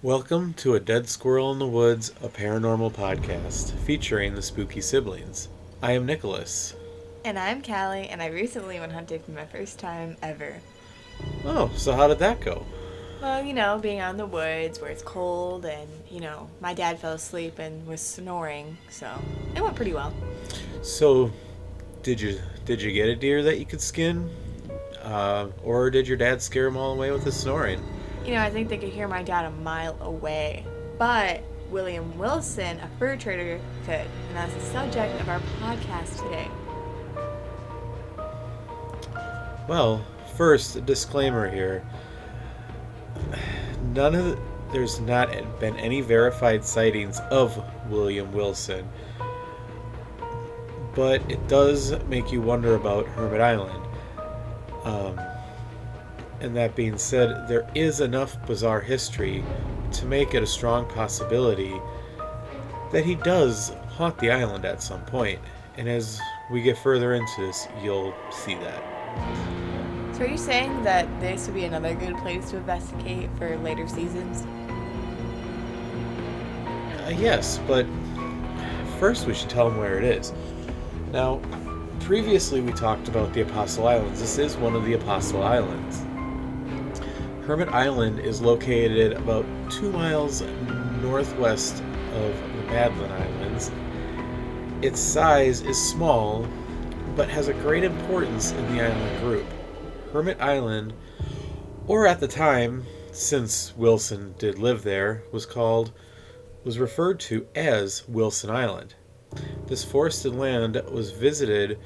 Welcome to A Dead Squirrel in the Woods, a paranormal podcast featuring the spooky siblings. I am Nicholas. And I'm Callie, and I recently went hunting for my first time ever. Oh, so how did that go? Well, being out in the woods where it's cold, and, my dad fell asleep and was snoring, so it went pretty well. So, did you get a deer that you could skin? Or did your dad scare him all away with his snoring? I think they could hear my dad a mile away. But William Wilson, a fur trader, could, and that's the subject of our podcast today. Well, first, a disclaimer here. There's not been any verified sightings of William Wilson, but it does make you wonder about Hermit Island. And that being said, there is enough bizarre history to make it a strong possibility that he does haunt the island at some point. And as we get further into this, you'll see that. So are you saying that this would be another good place to investigate for later seasons? Yes, but first we should tell them where it is. Now, previously we talked about the Apostle Islands. This is one of the Apostle Islands. Hermit Island is located about 2 miles northwest of the Madeline Islands. Its size is small, but has a great importance in the island group. Hermit Island, or at the time, since Wilson did live there, was referred to as Wilson Island. This forested land was visited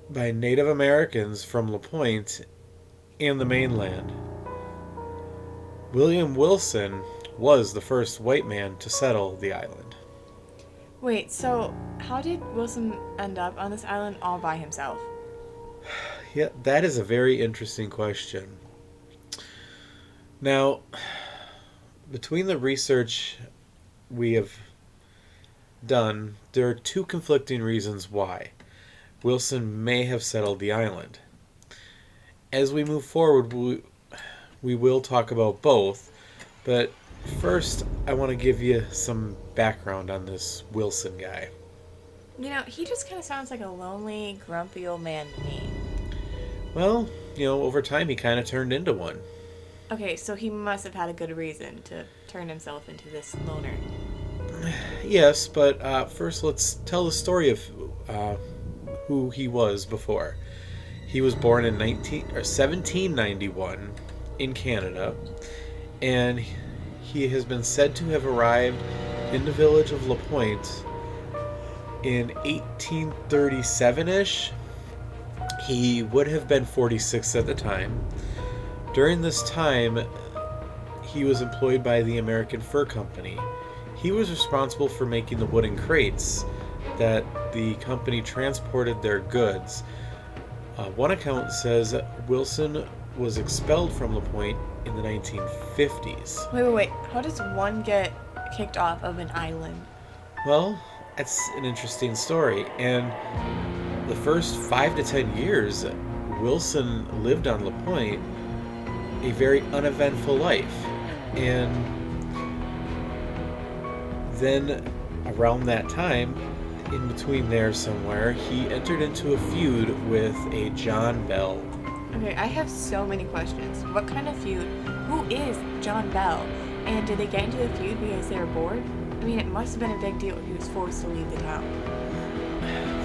by Native Americans from La Pointe and the mainland. William Wilson was the first white man to settle the island. Wait, so how did Wilson end up on this island all by himself? Yeah, that is a very interesting question. Now, between the research we have done, there are 2 conflicting reasons why Wilson may have settled the island. As we move forward, we will talk about both, but first I want to give you some background on this Wilson guy. He just kind of sounds like a lonely, grumpy old man to me. Well, over time he kind of turned into one. Okay, so he must have had a good reason to turn himself into this loner. Yes, but first let's tell the story of who he was before. He was born in 1791 in Canada, and he has been said to have arrived in the village of La Pointe in 1837-ish. He would have been 46 at the time. During this time, he was employed by the American Fur Company. He was responsible for making the wooden crates that the company transported their goods. One account says Wilson was expelled from La Pointe in the 1950s. Wait. How does one get kicked off of an island? Well, that's an interesting story. And the first 5 to 10 years, Wilson lived on La Pointe a very uneventful life. And then around that time, in between there somewhere, he entered into a feud with a John Bell. Okay, I have so many questions. What kind of feud? Who is John Bell? And did they get into the feud because they were bored? I mean, it must have been a big deal if he was forced to leave the town.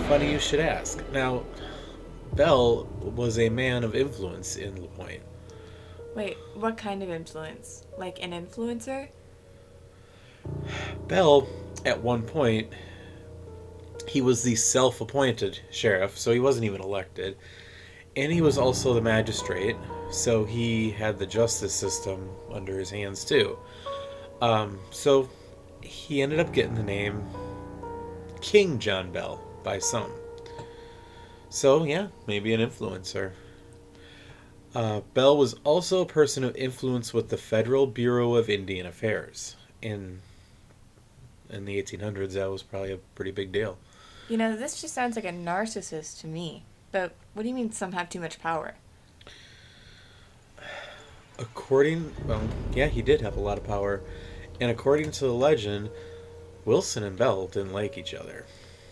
Funny you should ask. Now, Bell was a man of influence in La Pointe. Wait, what kind of influence? Like an influencer? Bell, at one point, he was the self-appointed sheriff, so he wasn't even elected. And he was also the magistrate, so he had the justice system under his hands too. So he ended up getting the name King John Bell by some. So yeah, maybe an influencer. Bell was also a person of influence with the Federal Bureau of Indian Affairs. In the 1800s, that was probably a pretty big deal. This just sounds like a narcissist to me. But what do you mean some have too much power? He did have a lot of power. And according to the legend, Wilson and Belle didn't like each other.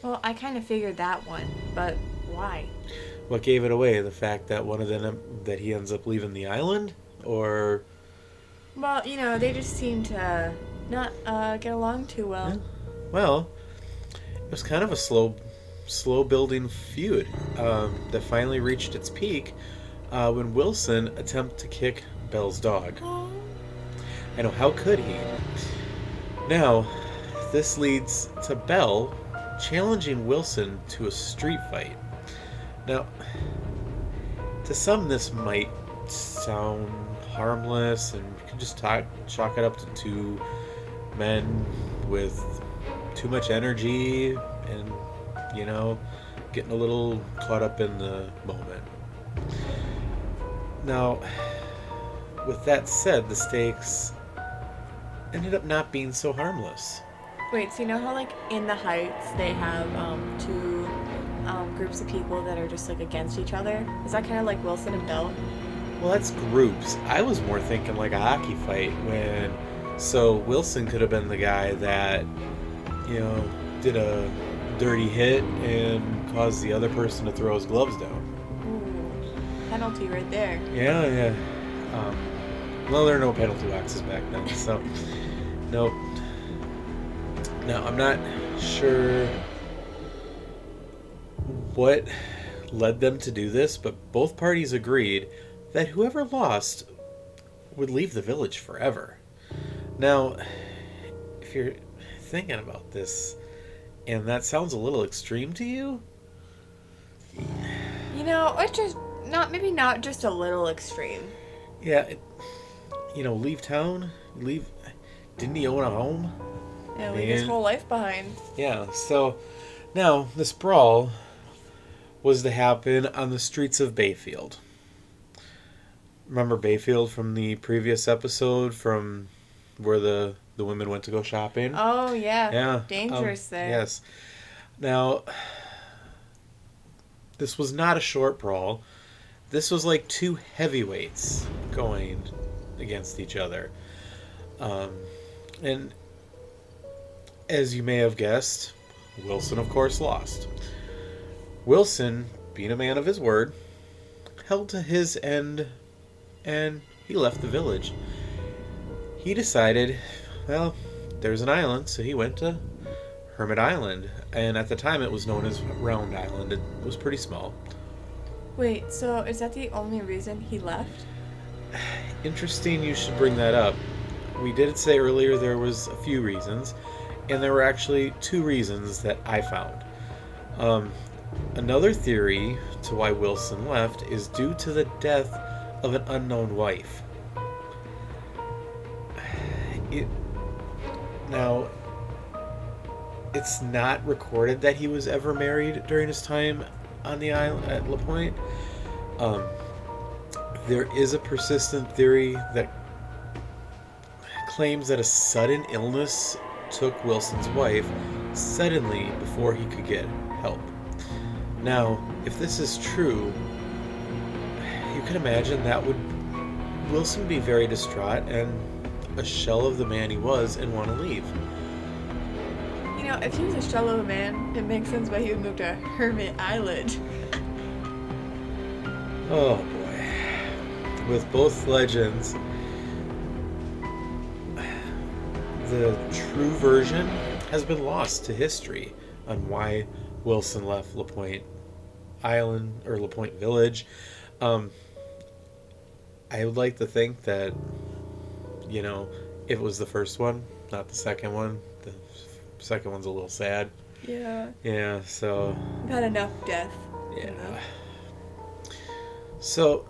Well, I kind of figured that one, but why? What gave it away? The fact that one of them that he ends up leaving the island, or Well, they just seem to not get along too well. yeah. Well, it was kind of a slow building feud that finally reached its peak when Wilson attempted to kick Belle's dog. Oh. I know, how could he? Now, this leads to Belle challenging Wilson to a street fight. Now, to some, this might sound harmless, and you can just chalk it up to two men with too much energy and, getting a little caught up in the moment. Now, with that said, the stakes ended up not being so harmless. Wait, so you know how like in the Heights they have two groups of people that are just like against each other? Is that kind of like Wilson and Belle? Well, that's groups. I was more thinking like a hockey fight so Wilson could have been the guy that, did a dirty hit and caused the other person to throw his gloves down. Ooh, penalty right there. Yeah. Well, there are no penalty boxes back then, so nope. Now, I'm not sure what led them to do this, but both parties agreed that whoever lost would leave the village forever. Now, if you're thinking about this, and that sounds a little extreme to you, It's just not just a little extreme. yeah, leave town, didn't he own a home? Yeah, leave his whole life behind. Yeah, so now this brawl was to happen on the streets of Bayfield. Remember Bayfield from the previous episode, from where the women went to go shopping? Oh, yeah. Yeah. Dangerous there. Yes. Now, this was not a short brawl. This was like two heavyweights going against each other. And as you may have guessed, Wilson, of course, lost. Wilson, being a man of his word, held to his end, and he left the village. He decided, well, there's an island, so he went to Hermit Island. And at the time, it was known as Round Island. It was pretty small. Wait, so is that the only reason he left? Interesting you should bring that up. We did say earlier there was a few reasons, and there were actually two reasons that I found. Another theory to why Wilson left is due to the death of an unknown wife. Now, it's not recorded that he was ever married during his time on the island at La Pointe. There is a persistent theory that claims that a sudden illness took Wilson's wife suddenly before he could get help. Now, if this is true, you can imagine that would Wilson be very distraught and a shell of the man he was and want to leave. If he was a shell of a man, it makes sense why he would move to Hermit Island. Oh boy. With both legends, the true version has been lost to history on why Wilson left La Pointe Island or La Pointe Village. I would like to think that, if it was the first one, not the second one. The second one's a little sad. Yeah. Yeah, so... I've had enough death. Yeah. So...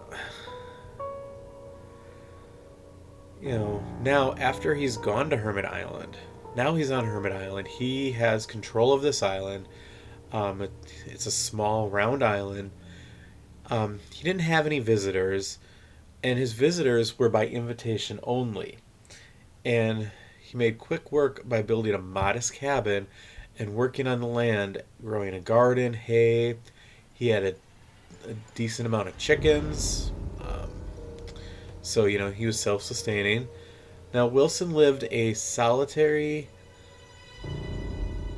now after he's gone to Hermit Island, now he's on Hermit Island, he has control of this island. It's a small, round island. He didn't have any visitors, and his visitors were by invitation only. And he made quick work by building a modest cabin and working on the land, growing a garden, hay. He had a decent amount of chickens. So, he was self sustaining. Now, Wilson lived a solitary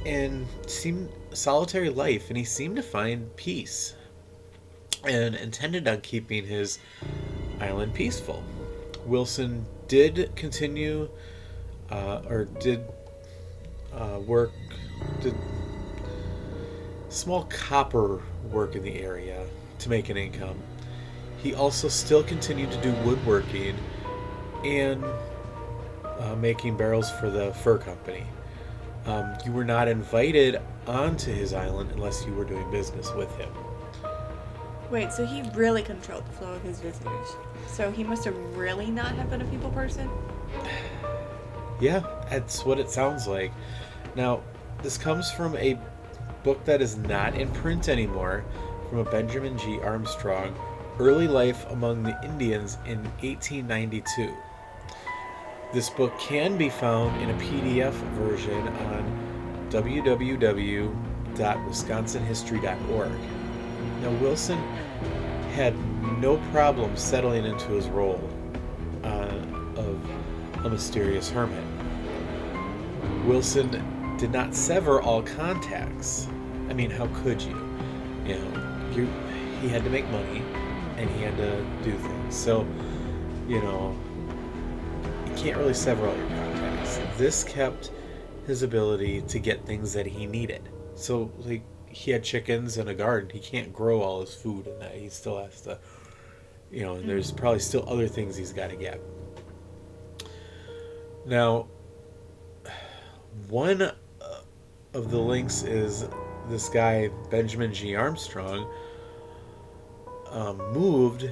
life, and he seemed to find peace and intended on keeping his island peaceful. Wilson did continue, or did work, did small copper work in the area to make an income. He also still continued to do woodworking and making barrels for the fur company. You were not invited onto his island unless you were doing business with him. Wait, so he really controlled the flow of his visitors. So he must have really not have been a people person? Yeah, that's what it sounds like. Now, this comes from a book that is not in print anymore, from a Benjamin G. Armstrong, Early Life Among the Indians in 1892. This book can be found in a PDF version on www.wisconsinhistory.org. Now, Wilson had no problem settling into his role of a mysterious hermit. Wilson did not sever all contacts. I mean, how could you? He had to make money, and he had to do things. So, you can't really sever all your contacts. This kept his ability to get things that he needed. So, like, he had chickens and a garden. He can't grow all his food in that. He still has to, and there's probably still other things he's got to get. Now, one of the links is this guy, Benjamin G. Armstrong, moved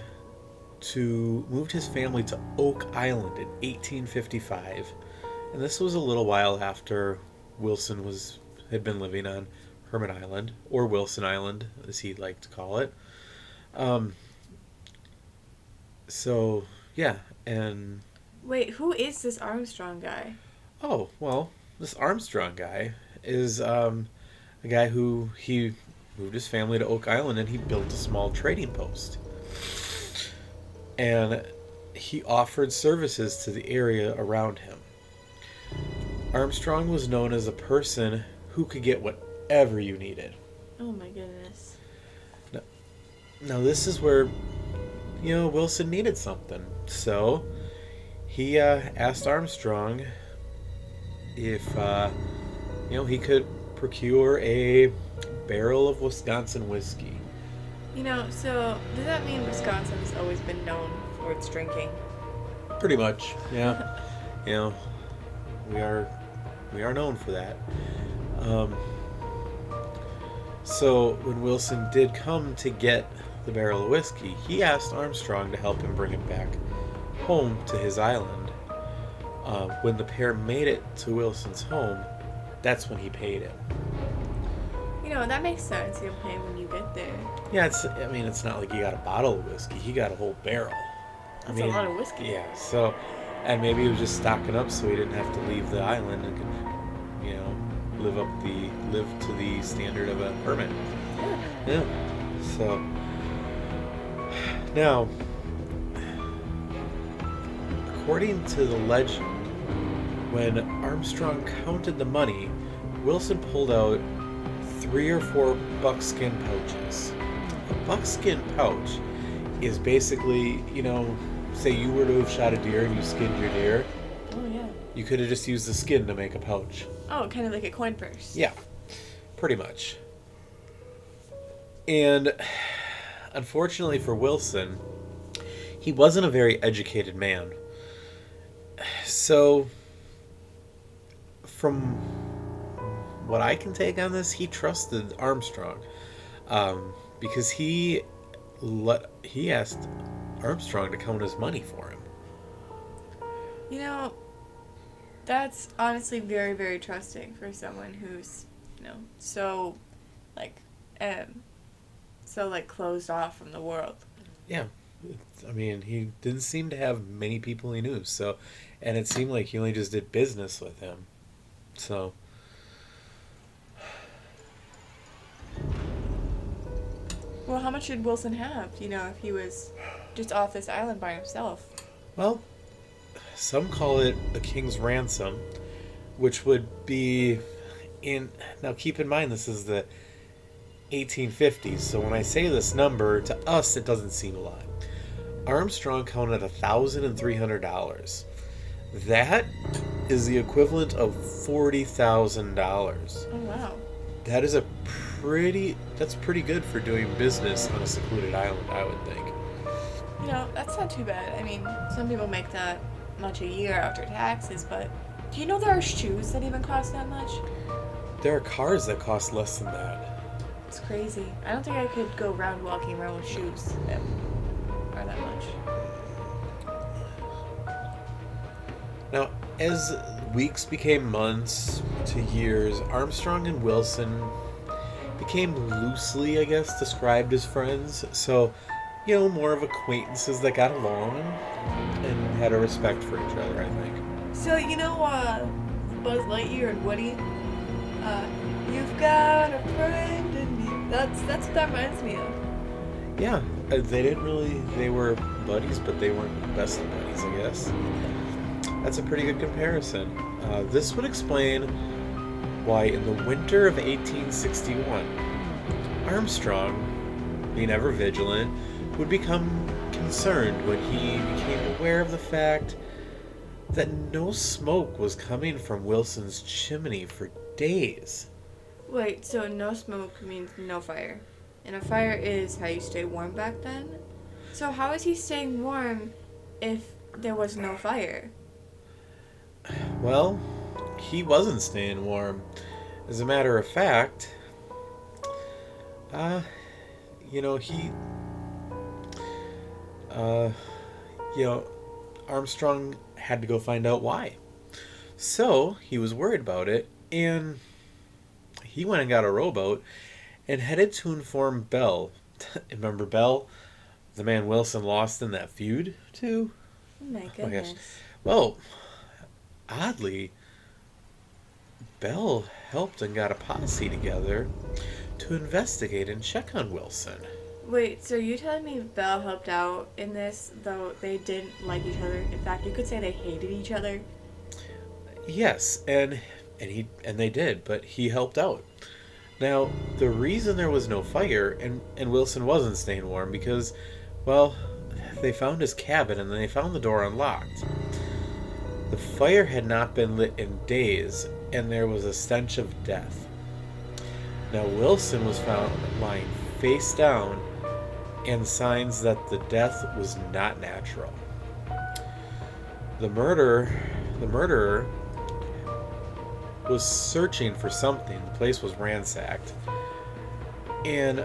his family to Oak Island in 1855, and this was a little while after Wilson had been living on Hermit Island, or Wilson Island, as he'd like to call it. So, yeah, and... Wait, who is this Armstrong guy? Oh, well, this Armstrong guy is a guy who he moved his family to Oak Island, and he built a small trading post. And he offered services to the area around him. Armstrong was known as a person who could get whatever you needed. Oh my goodness. Now this is where, Wilson needed something. So he asked Armstrong if, he could procure a barrel of Wisconsin whiskey. So does that mean Wisconsin has always been known for its drinking? Pretty much, yeah. We are known for that. So when Wilson did come to get the barrel of whiskey, he asked Armstrong to help him bring it back home to his island. When the pair made it to Wilson's home, that's when he paid him. That makes sense. You'll pay when you get there. Yeah, it's not like he got a bottle of whiskey. He got a whole barrel. That's a lot of whiskey. Yeah, so, and maybe he was just stocking up so he didn't have to leave the island and could, live to the standard of a hermit. Yeah. So, now, according to the legend, when Armstrong counted the money, Wilson pulled out 3 or 4 buckskin pouches. A buckskin pouch is basically, say you were to have shot a deer and you skinned your deer. Oh, yeah. You could have just used the skin to make a pouch. Oh, kind of like a coin purse. Yeah, pretty much. And unfortunately for Wilson, he wasn't a very educated man. So, from what I can take on this, he trusted Armstrong, because he asked Armstrong to count his money for him. That's honestly very, very trusting for someone who's, so closed off from the world. Yeah. He didn't seem to have many people he knew, so, and it seemed like he only just did business with him. So, well, how much did Wilson have, if he was just off this island by himself? Well, some call it a king's ransom, which would be in. Now, keep in mind, this is the 1850s, so when I say this number, to us, it doesn't seem a lot. Armstrong counted $1,300. That is the equivalent of $40,000. Oh wow. That is that's pretty good for doing business on a secluded island, I would think. That's not too bad. I mean, some people make that much a year after taxes, but do you know there are shoes that even cost that much? There are cars that cost less than that. It's crazy. I don't think I could go around walking around with shoes that are that much. Now, as weeks became months to years, Armstrong and Wilson became loosely, I guess, described as friends. So, more of acquaintances that got along and had a respect for each other, I think. So, Buzz Lightyear and Woody? You've got a friend in me. That's what that reminds me of. Yeah, they were buddies, but they weren't best of buddies, I guess. That's a pretty good comparison. This would explain why in the winter of 1861, Armstrong, being ever vigilant, would become concerned when he became aware of the fact that no smoke was coming from Wilson's chimney for days. Wait, so no smoke means no fire. And a fire is how you stay warm back then? So how is he staying warm if there was no fire? Well, he wasn't staying warm. As a matter of fact, Armstrong had to go find out why. So he was worried about it, and he went and got a rowboat and headed to inform Bell. Remember Bell, the man Wilson lost in that feud to? Oh my Oh my gosh. goodness. Well, oddly, Bell helped and got a posse together to investigate and check on Wilson. Wait, so you telling me Belle helped out in this, though they didn't like each other? In fact, you could say they hated each other. Yes, and they did, but he helped out. Now, the reason there was no fire and Wilson wasn't staying warm because, well, they found his cabin and they found the door unlocked. The fire had not been lit in days, and there was a stench of death. Now, Wilson was found lying face down, and signs that the death was not natural. The murderer was searching for something. The place was ransacked. And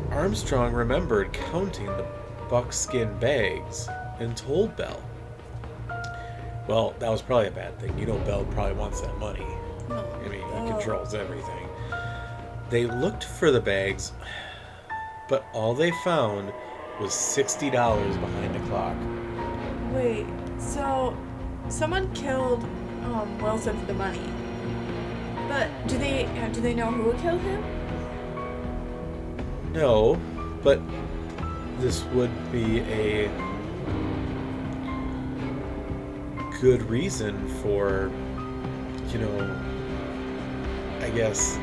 Armstrong remembered counting the buckskin bags and told Bell. Well, that was probably a bad thing. Bell probably wants that money. He controls everything. They looked for the bags, but all they found was $60 behind the clock. Wait, so someone killed Wilson for the money. But do they know who killed him? No, but this would be a good reason for, I guess,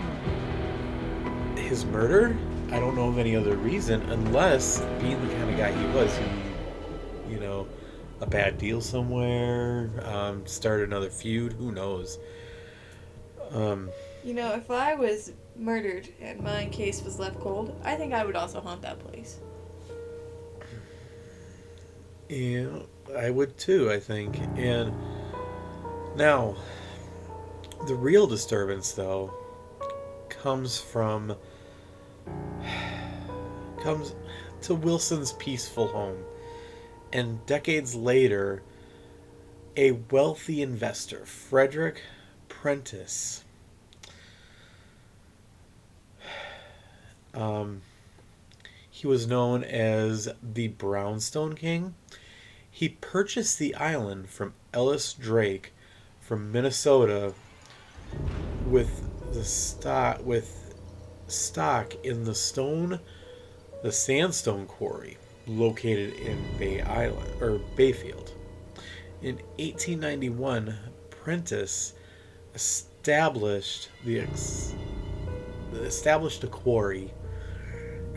his murder. I don't know of any other reason, unless being the kind of guy he was, a bad deal somewhere, start another feud, who knows. If I was murdered and my case was left cold, I think I would also haunt that place. Yeah, I would too, I think. And now, the real disturbance, though, comes to Wilson's peaceful home. And decades later, a wealthy investor, Frederick Prentice, he was known as the Brownstone King. He purchased the island from Ellis Drake from Minnesota with stock in the sandstone quarry located in Bayfield. In 1891, Prentice established established a quarry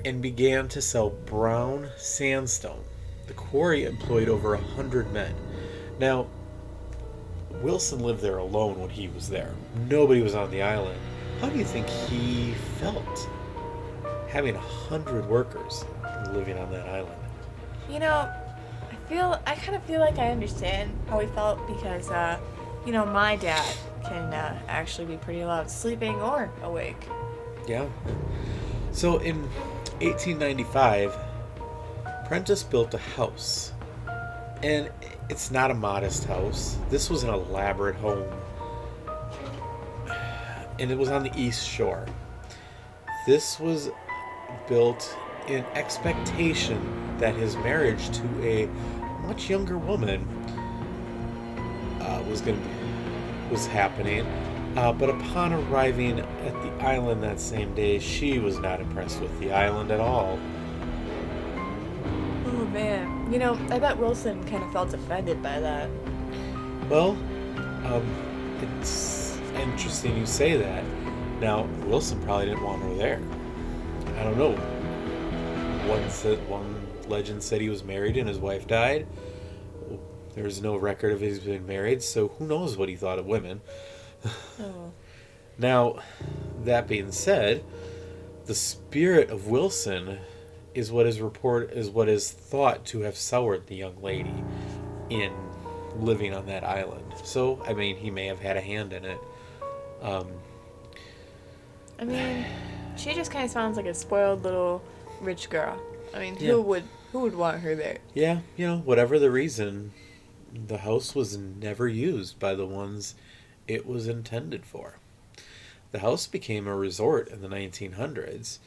and began to sell brown sandstone. The quarry employed over 100 men. Now, Wilson lived there alone when he was there. Nobody was on the island. How do you think he felt having 100 workers living on that island? You know, I kind of feel like I understand how he felt because, my dad can actually be pretty loud sleeping or awake. Yeah. So in 1895, Prentice built a house. And it's not a modest house. This was an elaborate home. And it was on the East Shore. This was built in expectation that his marriage to a much younger woman was happening. But upon arriving at the island that same day, she was not impressed with the island at all. Oh man, I bet Wilson kind of felt offended by that. Well, it's interesting you say that. Now, Wilson probably didn't want her there. I don't know. One legend said he was married and his wife died. There's no record of his being married, so who knows what he thought of women. Oh. Now, that being said, the spirit of Wilson is what is thought to have soured the young lady in living on that island. So, I mean, he may have had a hand in it. She just kind of sounds like a spoiled little rich girl. Yeah. Who would want her there? Yeah, whatever the reason, the house was never used by the ones it was intended for. The house became a resort in the 1900s,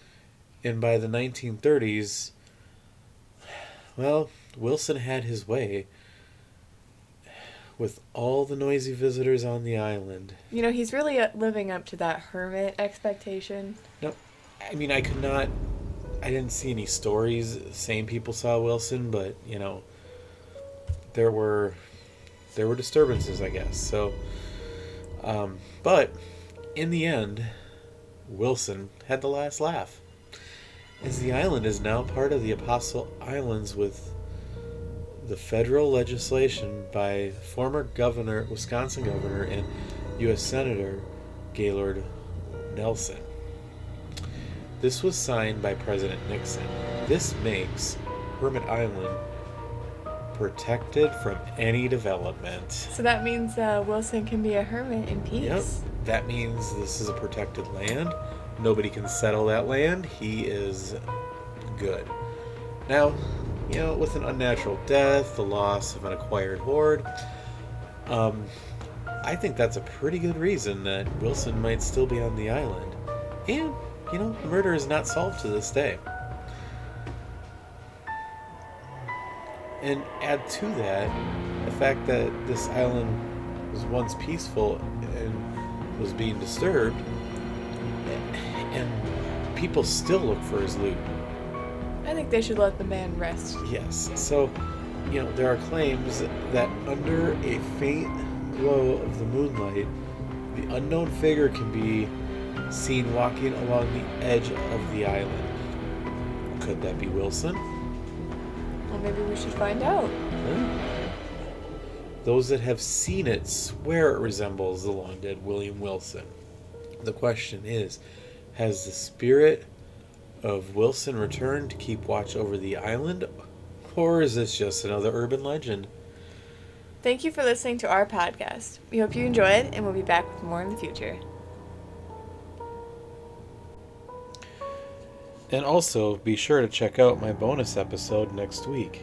and by the 1930s, well, Wilson had his way with all the noisy visitors on the island. He's really living up to that hermit expectation. No, I mean, I didn't see any stories saying people saw Wilson, but, there were disturbances, I guess. So, but in the end, Wilson had the last laugh, as the island is now part of the Apostle Islands with the federal legislation by former Wisconsin governor and U.S. Senator Gaylord Nelson. This was signed by President Nixon. This makes Hermit Island protected from any development. So that means Wilson can be a hermit in peace. Yep. That means this is a protected land. Nobody can settle that land. He is good. Now, with an unnatural death, the loss of an acquired hoard, I think that's a pretty good reason that Wilson might still be on the island. And, the murder is not solved to this day. And add to that the fact that this island was once peaceful and was being disturbed, and people still look for his loot. I think they should let the man rest. Yes. So, there are claims that under a faint glow of the moonlight, the unknown figure can be seen walking along the edge of the island. Could that be Wilson? Well, maybe we should find out. Those that have seen it swear it resembles the long-dead William Wilson. The question is, has the spirit of Wilson returned to keep watch over the island, or is this just another urban legend? Thank you for listening to our podcast. We hope you enjoyed, and we'll be back with more in the future. And also, be sure to check out my bonus episode next week.